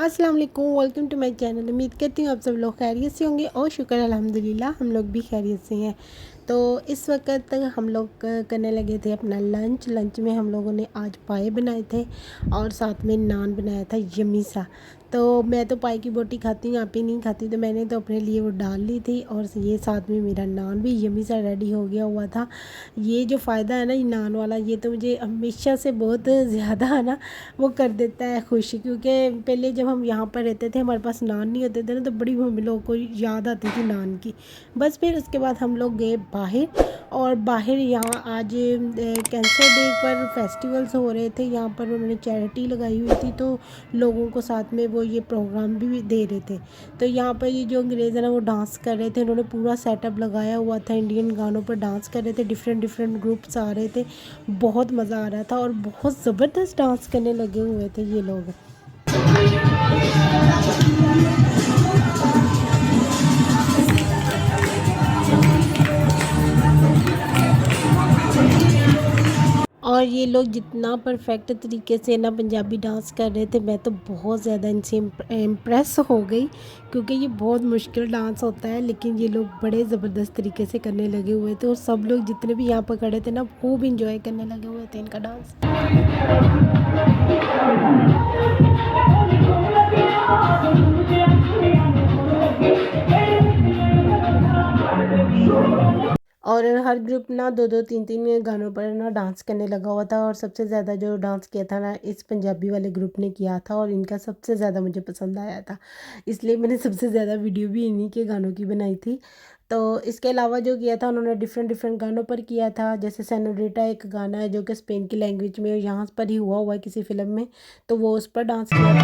अस्सलाम वालेकुम, welcome to my channel. उम्मीद करती हूँ आप सब लोग खैरियत से होंगे और शुक्र अल्हम्दुलिल्लाह हम लोग भी खैरियत से हैं। तो इस वक्त तक हम लोग करने लगे थे अपना लंच में हम लोगों ने आज पाए बनाए थे और साथ में नान बनाया था यम्मी सा। तो मैं तो पाए की बोटी खाती हूँ, आप ही नहीं खाती, तो मैंने तो अपने लिए वो डाल ली थी और ये साथ में मेरा नान भी यम्मी सा रेडी हो गया हुआ था। ये जो फ़ायदा है ना ये नान वाला, ये तो मुझे हमेशा से बहुत ज़्यादा है ना वो कर देता है खुश, क्योंकि पहले जब हम यहाँ पर रहते थे हमारे पास नान नहीं होते थे ना, तो बड़ी हम लोगों को याद आती थी नान की। बस फिर उसके बाद हम लोग गए बाहर, और बाहर यहाँ आज कैंसर डे पर फेस्टिवल्स हो रहे थे, यहाँ पर उन्होंने चैरिटी लगाई हुई थी, तो लोगों को साथ में वो ये प्रोग्राम भी दे रहे थे। तो यहाँ पर ये जो अंग्रेज़ है ना वो डांस कर रहे थे, उन्होंने पूरा सेटअप लगाया हुआ था, इंडियन गानों पर डांस कर रहे थे, डिफरेंट डिफरेंट ग्रुप्स आ रहे थे, बहुत मज़ा आ रहा था और बहुत ज़बरदस्त डांस करने लगे हुए थे ये लोग। और ये लोग जितना परफेक्ट तरीके से ना पंजाबी डांस कर रहे थे, मैं तो बहुत ज़्यादा इनसे इम्प्रेस हो गई, क्योंकि ये बहुत मुश्किल डांस होता है, लेकिन ये लोग बड़े ज़बरदस्त तरीके से करने लगे हुए थे और सब लोग जितने भी यहाँ पर खड़े थे ना खूब इंजॉय करने लगे हुए थे इनका डांस। और हर ग्रुप ना दो दो तीन तीन गानों पर ना डांस करने लगा हुआ था, और सबसे ज़्यादा जो डांस किया था ना इस पंजाबी वाले ग्रुप ने किया था, और इनका सबसे ज़्यादा मुझे पसंद आया था, इसलिए मैंने सबसे ज़्यादा वीडियो भी इन्हीं के गानों की बनाई थी। तो इसके अलावा जो किया था उन्होंने डिफरेंट डिफरेंट गानों पर किया था, जैसे सेनोरिटा एक गाना है जो कि स्पेन की लैंग्वेज में यहाँ पर ही हुआ है किसी फिल्म में, तो वो उस पर डांस किया था।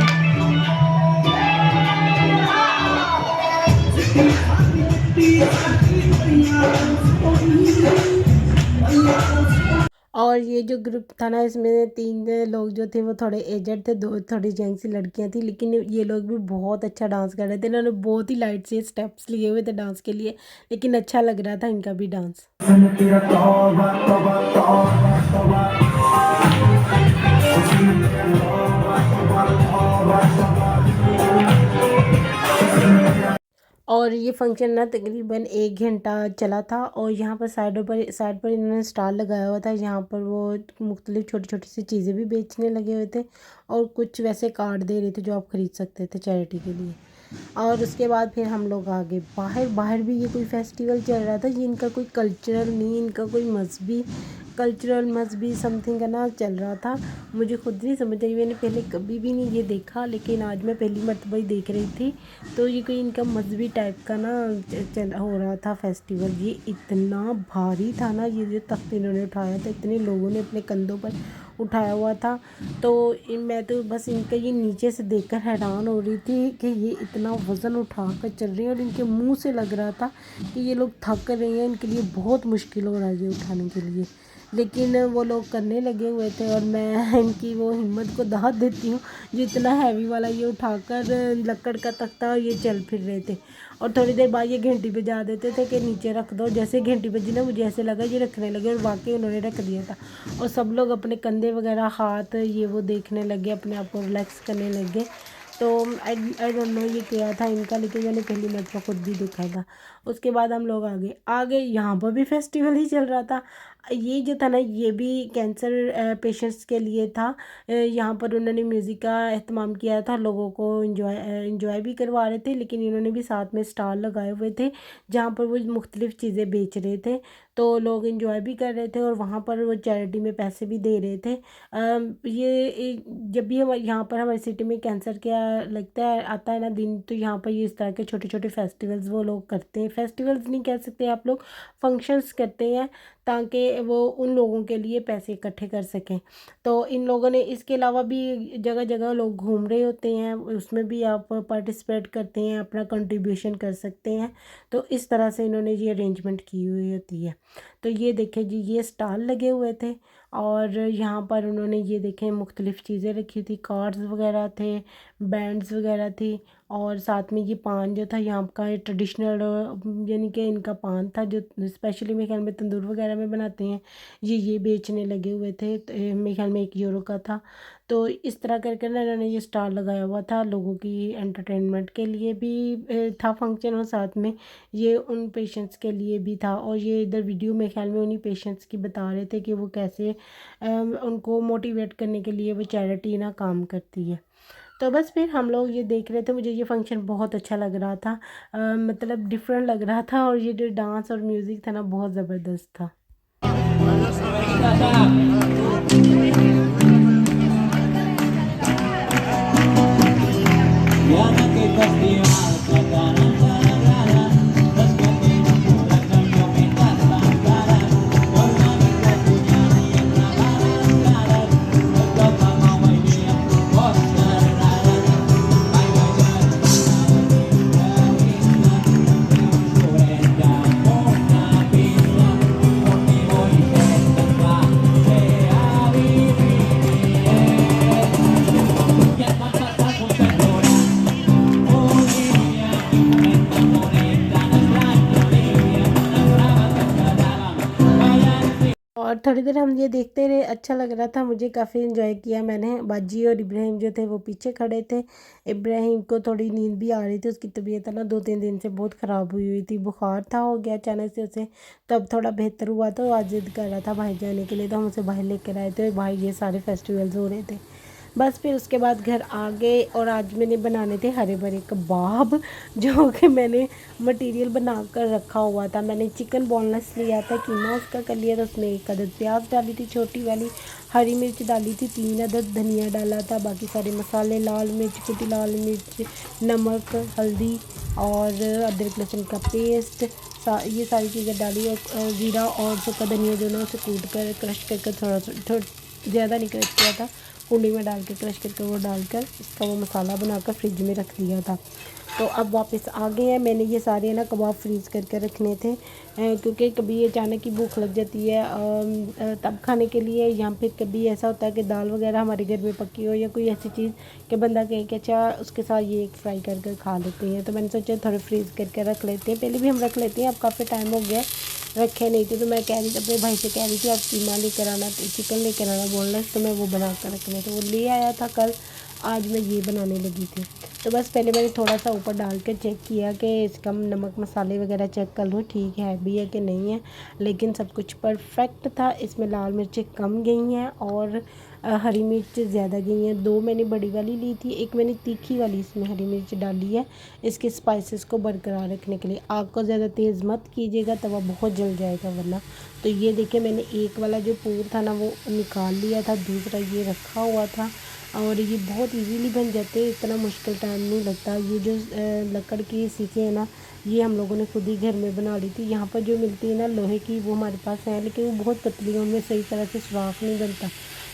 और ये जो ग्रुप था ना इसमें तीन लोग जो थे वो थोड़े एजड थे, दो थोड़ी यंग सी लड़कियां थी, लेकिन ये लोग भी बहुत अच्छा डांस कर रहे थे, इन्होंने बहुत ही लाइट से स्टेप्स लिए हुए थे डांस के लिए, लेकिन अच्छा लग रहा था इनका भी डांस। और ये फंक्शन ना तकरीबन 1 घंटा चला था, और यहाँ पर साइड पर इन्होंने स्टॉल लगाया हुआ था, यहाँ पर वो मुख्तलिफ छोटी छोटी सी चीज़ें भी बेचने लगे हुए थे, और कुछ वैसे कार्ड दे रहे थे जो आप ख़रीद सकते थे चैरिटी के लिए। और उसके बाद फिर हम लोग आ गए बाहर। बाहर भी ये कोई फेस्टिवल चल रहा था, ये इनका कोई कल्चरल नहीं, इनका कोई मजहबी समथिंग का ना चल रहा था, मुझे खुद नहीं समझ आई, मैंने पहले कभी भी नहीं ये देखा, लेकिन आज मैं पहली मर्तबा ही देख रही थी। तो ये कोई इनका मजहबी टाइप का ना चल हो रहा था फेस्टिवल। ये इतना भारी था ना, ये जो तख्त इन्होंने उठाया था, इतने लोगों ने अपने कंधों पर उठाया हुआ था, तो मैं तो बस इनका ये नीचे से देखकर हैरान हो रही थी कि ये इतना वज़न उठा कर चल रही है, और इनके मुंह से लग रहा था कि ये लोग थक रहे हैं, इनके लिए बहुत मुश्किल हो रहा है ये उठाने के लिए, लेकिन वो लोग करने लगे हुए थे, और मैं इनकी वो हिम्मत को दाद देती हूँ जो इतना हैवी वाला ये उठाकर लकड़ का तख्ता और ये चल फिर रहे थे। और थोड़ी देर बाद ये घंटी बजा देते थे कि नीचे रख दो, जैसे घंटी बजी ना मुझे ऐसे लगा ये रखने लगे, और वाकई उन्होंने रख दिया था, और सब लोग अपने कंधे वगैरह हाथ ये वो देखने लगे, अपने आप को रिलैक्स करने लगे। तो आई डोंट नो ये क्या था इनका, लेकिन मैंने पहली मरतबा खुद भी देखा था। उसके बाद हम लोग आगे यहाँ पर भी फेस्टिवल ही चल रहा था। ये जो था ना ये भी कैंसर पेशेंट्स के लिए था। यहाँ पर उन्होंने म्यूज़िक का एहतमाम किया था, लोगों को इंजॉय भी करवा रहे थे, लेकिन इन्होंने भी साथ में स्टॉल लगाए हुए थे जहाँ पर वो मुख्तलिफ़ चीज़ें बेच रहे थे, तो लोग इंजॉय भी कर रहे थे, और वहाँ पर वो चैरिटी में पैसे भी दे रहे थे। जब भी हम यहाँ पर हमारी सिटी में कैंसर क्या लगता है आता है ना दिन, तो यहाँ पर ये इस तरह के छोटे छोटे फेस्टिवल्स वो लोग करते हैं, फेस्टिवल्स नहीं कह सकते आप लोग, फंक्शंस करते हैं, ताकि वो उन लोगों के लिए पैसे इकट्ठे कर सकें। तो इन लोगों ने इसके अलावा भी जगह जगह लोग घूम रहे होते हैं, उसमें भी आप पार्टिसिपेट करते हैं, अपना कंट्रीब्यूशन कर सकते हैं, तो इस तरह से इन्होंने ये अरेंजमेंट की हुई होती है। तो ये देखें जी ये स्टॉल लगे हुए थे, और यहाँ पर उन्होंने ये देखें मुख्तलिफ़ चीज़ें रखी थी, कार्ड्स वगैरह थे, बैंड्स वगैरह थी, और साथ में ये पान जो था यहाँ का ट्रेडिशनल, यानी कि इनका पान था जो स्पेशली मेरे ख्याल में तंदूर वगैरह में बनाते हैं, ये बेचने लगे हुए थे। तो मेरे ख्याल में 1 यूरो का था। तो इस तरह करके ना इन्होंने ये स्टॉल लगाया हुआ था, लोगों की एंटरटेनमेंट के लिए भी था फंक्शन, और साथ में ये उन पेशेंट्स के लिए भी था। और ये इधर वीडियो में ख्याल में उन्हीं पेशेंट्स की बता रहे थे कि वो कैसे उनको मोटिवेट करने के लिए वो चैरिटी ना काम करती है। तो बस फिर हम लोग ये देख रहे थे, मुझे ये फंक्शन बहुत अच्छा लग रहा था, मतलब डिफरेंट लग रहा था, और ये जो डांस और म्यूज़िक था ना बहुत ज़बरदस्त था। और थोड़ी देर हम ये देखते रहे, अच्छा लग रहा था, मुझे काफ़ी इन्जॉय किया मैंने। बाजी और इब्राहिम जो थे वो पीछे खड़े थे। इब्राहिम को थोड़ी नींद भी आ रही थी, उसकी तबीयत है ना 2-3 दिन से बहुत ख़राब हुई हुई थी, बुखार था हो गया अचानक से उसे। तब थोड़ा बेहतर हुआ तो आज जिद कर रहा था बाहर जाने के लिए, तो हम उसे बाहर लेकर आए थे। बाहर ये सारे फेस्टिवल्स हो रहे थे। बस फिर उसके बाद घर आ गए, और आज मैंने बनाने थे हरे भरे कबाब, जो कि मैंने मटेरियल बना कर रखा हुआ था। मैंने चिकन बोनलेस लिया था, कीमा उसका कर लिया था, उसमें 1 अदद प्याज डाली थी छोटी वाली, हरी मिर्च डाली थी 3 अदद, धनिया डाला था, बाकी सारे मसाले, लाल मिर्च, कुटी लाल मिर्च, नमक, हल्दी और अदरक लहसुन का पेस्ट, ये सारी चीज़ें डाली, और ज़ीरा और सूखा धनिया जो ना उसे कूट कर क्रश करके थोड़ा ज़्यादा नहीं क्रश किया था, कुंडी में डाल के क्रश करके वो डालकर इसका वो मसाला बनाकर फ्रिज में रख दिया था। तो अब वापस आ गए हैं। मैंने ये सारे ना कबाब फ्रीज़ करके रखने थे, क्योंकि कभी अचानक की भूख लग जाती है तब खाने के लिए, या फिर कभी ऐसा होता है कि दाल वगैरह हमारे घर में पकी हो या कोई ऐसी चीज़ कि बंदा कहे कि अच्छा उसके साथ ये एक फ्राई करके खा लेते हैं। तो मैंने सोचा थोड़े फ्रीज़ करके रख लेते हैं, पहले भी हम रख लेते हैं, अब काफ़ी टाइम हो गया रखे नहीं थे। तो मैं कह रही थी अपने भाई से, कह रही थी आप कीमा लेकर आना, तो चिकन लेकर आना बोनलेस, तो मैं वो बना कर रखने, तो वो ले आया था कल, आज मैं ये बनाने लगी थी। तो बस पहले मैंने थोड़ा सा ऊपर डाल कर चेक किया कि इसका नमक मसाले वगैरह चेक कर लूँ ठीक है भी है कि नहीं है, लेकिन सब कुछ परफेक्ट था। इसमें लाल मिर्चें कम गई हैं और हरी मिर्च ज़्यादा गई हैं। 2 मैंने बड़ी वाली ली थी, एक मैंने तीखी वाली इसमें हरी मिर्च डाली है इसके स्पाइसेस को बरकरार रखने के लिए। आग को ज़्यादा तेज़ मत कीजिएगा, तवा बहुत जल जाएगा वरना। तो ये देखिए मैंने एक वाला जो पूर था ना वो निकाल लिया था, दूसरा ये रखा हुआ था, और ये बहुत इजीली बन जाते हैं, इतना मुश्किल टाइम नहीं लगता। ये जो लकड़ की सीखें हैं ना, ये हम लोगों ने खुद ही घर में बना ली थी। यहाँ पर जो मिलती है ना लोहे की, वो हमारे पास है, लेकिन वो बहुत पतली है, उनमें सही तरह से सुराख नहीं बनता।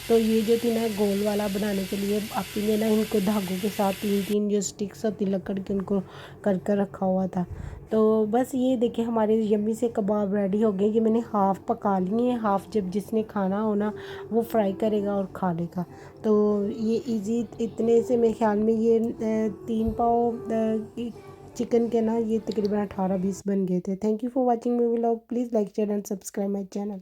तो ये जो थी ना गोल वाला बनाने के लिए आपी ने ना इनको धागों के साथ 3-3 जो स्टिक्स होती लकड़ की उनको कर कर रखा हुआ था। तो बस ये देखिए हमारे यम्मी से कबाब रेडी हो गए। ये मैंने हाफ़ पका लिए हैं, हाफ़ जब जिसने खाना हो ना वो फ्राई करेगा और खा लेगा। तो ये इजी इतने से मेरे ख्याल में ये 3 पाव चिकन के ना ये तकरीबन 18-20 बन गए थे। Thank you for watching my vlog. Please like share and subscribe my channel.